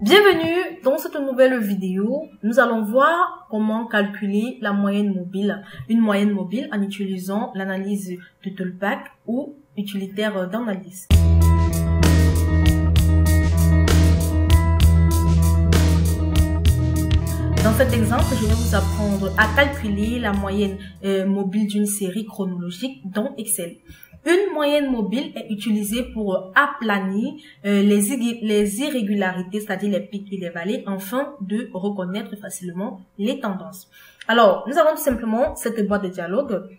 Bienvenue dans cette nouvelle vidéo. Nous allons voir comment calculer la moyenne mobile. Une moyenne mobile en utilisant l'analyse de Tollback ou utilitaire d'analyse. Dans cet exemple, je vais vous apprendre à calculer la moyenne mobile d'une série chronologique dans Excel. Une moyenne mobile est utilisée pour aplanir les irrégularités, c'est-à-dire les pics et les vallées, afin de reconnaître facilement les tendances. Alors, nous avons tout simplement cette boîte de dialogue,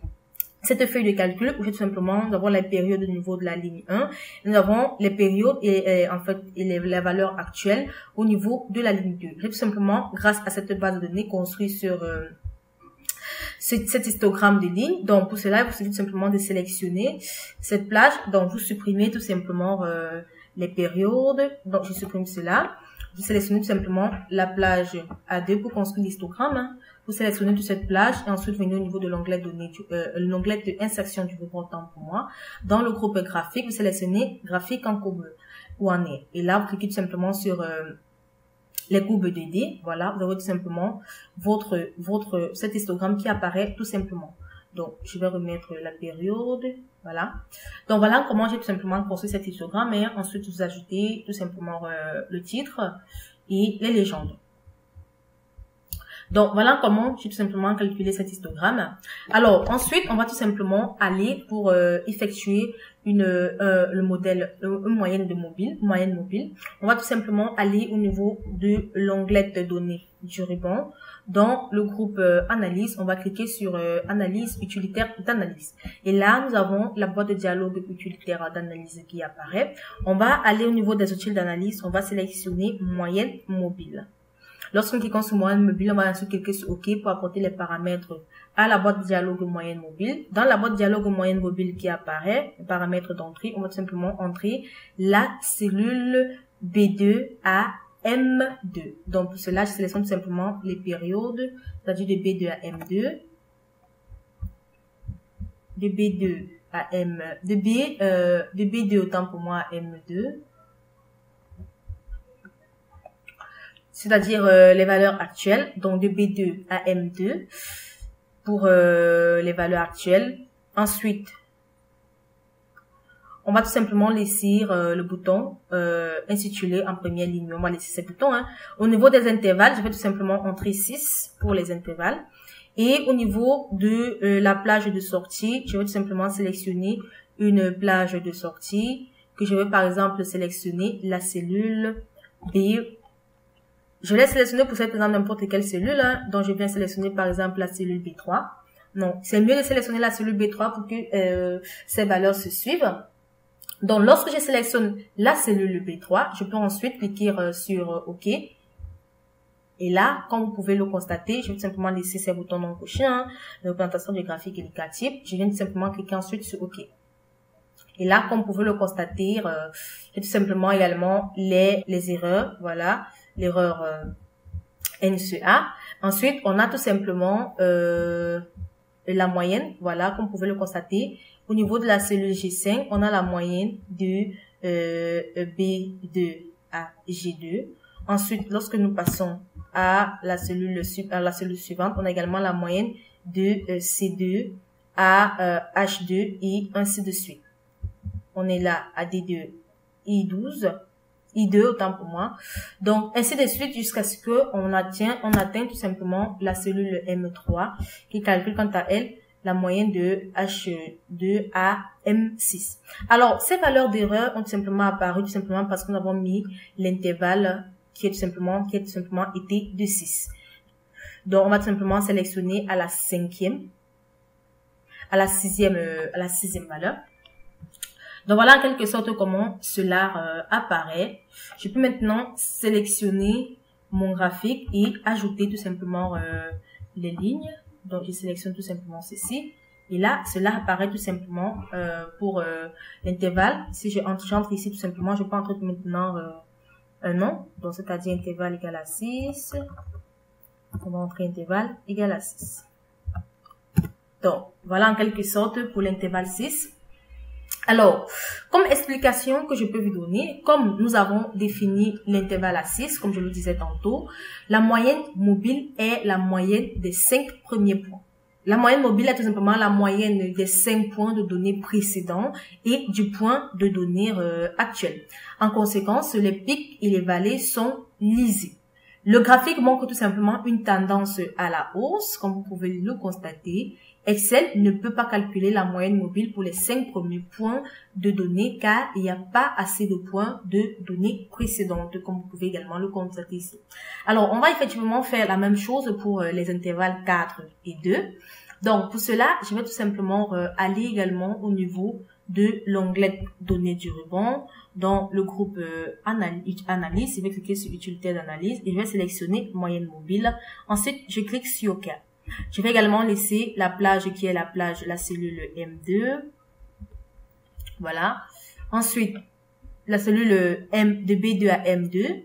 cette feuille de calcul où tout simplement nous avons les périodes au niveau de la ligne 1, nous avons les périodes et les valeurs actuelles au niveau de la ligne 2. J'ai tout simplement, grâce à cette base de données construite sur cet histogramme de lignes. Donc pour cela, il vous suffit tout simplement de sélectionner cette plage. Donc vous supprimez tout simplement les périodes. Donc je supprime cela. Vous sélectionnez tout simplement la plage A2 pour construire l'histogramme. Vous sélectionnez toute cette plage et ensuite venez au niveau de l'onglet données, l'onglet de insertion du groupe temps pour moi. Dans le groupe graphique, vous sélectionnez graphique en courbe où on est. Et là, vous cliquez tout simplement sur les courbes 2D, voilà, vous avez tout simplement cet histogramme qui apparaît tout simplement. Donc, je vais remettre la période, voilà. Donc, voilà comment j'ai tout simplement construit cet histogramme et ensuite vous ajoutez tout simplement le titre et les légendes. Donc, voilà comment j'ai tout simplement calculé cet histogramme. Alors, ensuite, on va tout simplement aller pour effectuer le modèle, une moyenne mobile. On va tout simplement aller au niveau de l'onglet de données du ruban. Dans le groupe analyse, on va cliquer sur analyse utilitaire d'analyse. Et là, nous avons la boîte de dialogue utilitaire d'analyse qui apparaît. On va aller au niveau des outils d'analyse. On va sélectionner moyenne mobile. Lorsqu'on clique sur moyenne mobile, on va ensuite cliquer sur OK pour apporter les paramètres à la boîte de dialogue moyenne mobile. Dans la boîte de dialogue moyenne mobile qui apparaît, les paramètres d'entrée, on va tout simplement entrer la cellule B2 à M2. Donc pour cela, je sélectionne tout simplement les périodes, c'est-à-dire de B2 à M2, de B2 à M, de B2 autant pour moi à M2. C'est-à-dire les valeurs actuelles, donc de B2 à M2 pour les valeurs actuelles. Ensuite, on va tout simplement laisser le bouton intitulé en première ligne. On va laisser ce bouton. Au niveau des intervalles, je vais tout simplement entrer 6 pour les intervalles. Et au niveau de la plage de sortie, je vais tout simplement sélectionner une plage de sortie que je vais par exemple sélectionner la cellule B. Je l'ai sélectionné pour cette exemple n'importe quelle cellule, donc je viens sélectionner par exemple la cellule B3. Non, c'est mieux de sélectionner la cellule B3 pour que ces valeurs se suivent. Donc lorsque je sélectionne la cellule B3, je peux ensuite cliquer sur OK. Et là, comme vous pouvez le constater, je vais tout simplement laisser ces boutons non cochés, de représentation du graphique indicatif. Je viens tout simplement cliquer ensuite sur OK. Et là, comme vous pouvez le constater, j'ai tout simplement également les erreurs, voilà. L'erreur NCA. Ensuite, on a tout simplement la moyenne, voilà, comme vous pouvez le constater. Au niveau de la cellule G5, on a la moyenne de B2 à G2. Ensuite, lorsque nous passons à la cellule suivante, on a également la moyenne de C2 à H2 et ainsi de suite. On est là à D2, I12. I2 autant pour moi. Donc, ainsi de suite jusqu'à ce que on atteint tout simplement la cellule M3 qui calcule quant à elle la moyenne de H2 à M6. Alors, ces valeurs d'erreur ont tout simplement apparu tout simplement parce que nous avons mis l'intervalle qui est tout simplement été de 6. Donc, on va tout simplement sélectionner à la sixième valeur. Donc voilà en quelque sorte comment cela apparaît. Je peux maintenant sélectionner mon graphique et ajouter tout simplement les lignes. Donc je sélectionne tout simplement ceci. Et là, cela apparaît tout simplement pour l'intervalle. Si j'entre ici tout simplement, je peux entrer maintenant un nom. Donc c'est-à-dire intervalle égal à 6. On va entrer intervalle égal à 6. Donc voilà en quelque sorte pour l'intervalle 6. Alors, comme explication que je peux vous donner, comme nous avons défini l'intervalle à 6, comme je le disais tantôt, la moyenne mobile est la moyenne des 5 premiers points. La moyenne mobile est tout simplement la moyenne des 5 points de données précédents et du point de données actuel. En conséquence, les pics et les vallées sont lisibles. Le graphique montre tout simplement une tendance à la hausse, comme vous pouvez le constater. Excel ne peut pas calculer la moyenne mobile pour les 5 premiers points de données car il n'y a pas assez de points de données précédentes, comme vous pouvez également le constater ici. Alors, on va effectivement faire la même chose pour les intervalles 4 et 2. Donc, pour cela, je vais tout simplement aller également au niveau de l'onglet données du ruban dans le groupe analyse. Je vais cliquer sur utilité d'analyse et je vais sélectionner moyenne mobile. Ensuite, je clique sur OK. Je vais également laisser la plage qui est la plage, la cellule M2. Voilà. Ensuite, la cellule M de B2 à M2.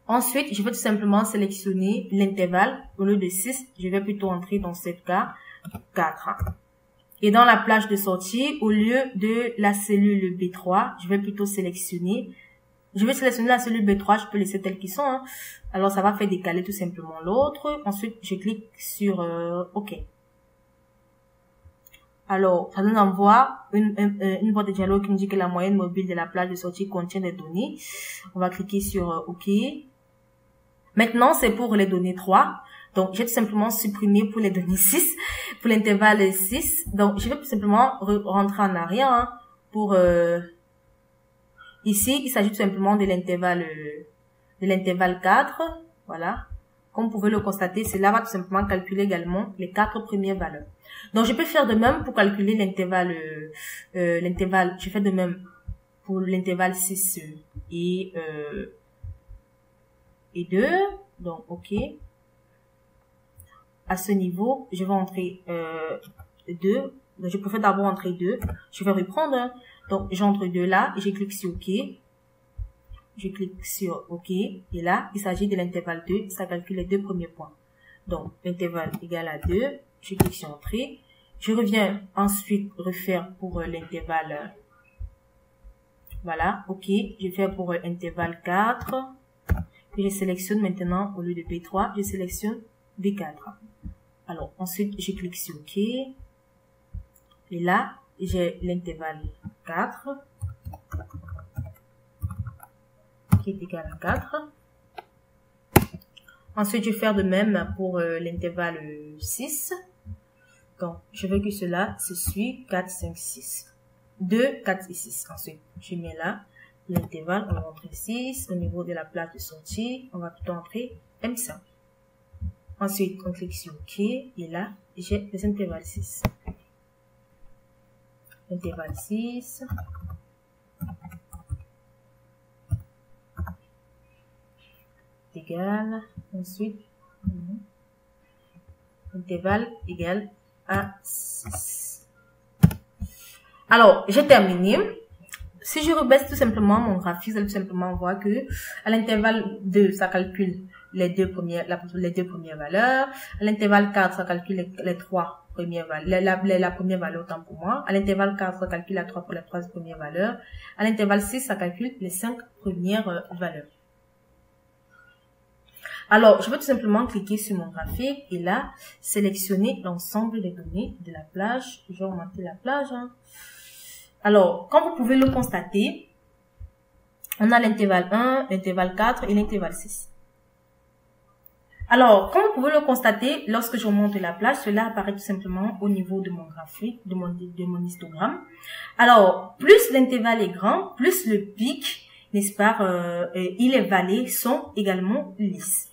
Ensuite, je vais tout simplement sélectionner l'intervalle. Au lieu de 6, je vais plutôt entrer dans ce cas 4. Et dans la plage de sortie, au lieu de la cellule B3, je vais plutôt sélectionner. Je vais sélectionner la cellule B3, je peux laisser telles qu'ils sont. Hein. Alors, ça va faire décaler tout simplement l'autre. Ensuite, je clique sur OK. Alors, ça nous envoie une boîte de dialogue qui nous dit que la moyenne mobile de la plage de sortie contient des données. On va cliquer sur OK. Maintenant, c'est pour les données 3. Donc, je vais tout simplement supprimer pour les données 6, pour l'intervalle 6. Donc, je vais tout simplement rentrer en arrière hein, pour... Ici, il s'agit tout simplement de l'intervalle 4. Voilà. Comme vous pouvez le constater, cela va tout simplement calculer également les 4 premières valeurs. Donc, je peux faire de même pour calculer l'intervalle, je fais de même pour l'intervalle 6 et 2. Donc, OK. À ce niveau, je vais entrer 2. Donc, je préfère d'abord entrer 2. Je vais reprendre. Hein. Donc, j'entre 2 là et je clique sur OK. Je clique sur OK. Et là, il s'agit de l'intervalle 2. Ça calcule les 2 premiers points. Donc, l'intervalle égale à 2. Je clique sur Entrée. Je reviens ensuite refaire pour l'intervalle. Voilà. OK. Je fais pour l'intervalle 4. Puis je sélectionne maintenant, au lieu de B3, je sélectionne B4. Alors, ensuite, je clique sur OK. Et là, j'ai l'intervalle 4 qui est égal à 4. Ensuite, je vais faire de même pour l'intervalle 6. Donc, je veux que cela se suit 4, 5, 6. 2, 4 et 6. Ensuite, je mets là l'intervalle, on va entrer 6. Au niveau de la plage de sortie, on va plutôt entrer M5. Ensuite, on clique sur OK. Et là, j'ai les intervalles 6. Intervalle 6. Égal. Ensuite, intervalle égal à 6. Alors, j'ai terminé. Si je rebaisse tout simplement mon graphique, vous allez tout simplement voir que à l'intervalle 2, ça calcule les deux premières valeurs. À l'intervalle 4, ça calcule les 3 premières valeurs, la première valeur autant pour moi. À l'intervalle 4, ça calcule les 3 premières valeurs. À l'intervalle 6, ça calcule les 5 premières valeurs. Alors, je vais tout simplement cliquer sur mon graphique et là, sélectionner l'ensemble des données de la plage. Je vais augmenter la plage. Hein. Alors, comme vous pouvez le constater, on a l'intervalle 1, l'intervalle 4 et l'intervalle 6. Alors, comme vous pouvez le constater, lorsque je monte la plage, cela apparaît tout simplement au niveau de mon graphique, de mon histogramme. Alors, plus l'intervalle est grand, plus le pic, n'est-ce pas, et les vallées sont également lisses.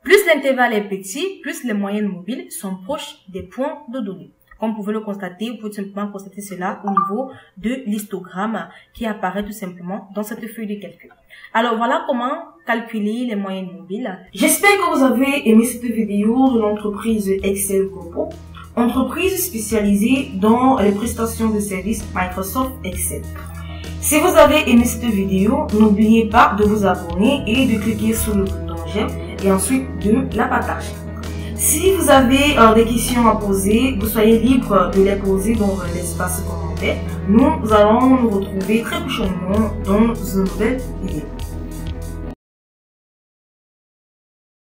Plus l'intervalle est petit, plus les moyennes mobiles sont proches des points de données. Comme vous pouvez le constater, vous pouvez tout simplement constater cela au niveau de l'histogramme qui apparaît tout simplement dans cette feuille de calcul. Alors voilà comment calculer les moyennes mobiles. J'espère que vous avez aimé cette vidéo de l'entreprise Excel Corpo, entreprise spécialisée dans les prestations de services Microsoft Excel. Si vous avez aimé cette vidéo, n'oubliez pas de vous abonner et de cliquer sur le bouton j'aime et ensuite de la partager. Si vous avez des questions à poser, vous soyez libre de les poser dans l'espace commentaire. Nous allons nous retrouver très prochainement dans une nouvelle vidéo.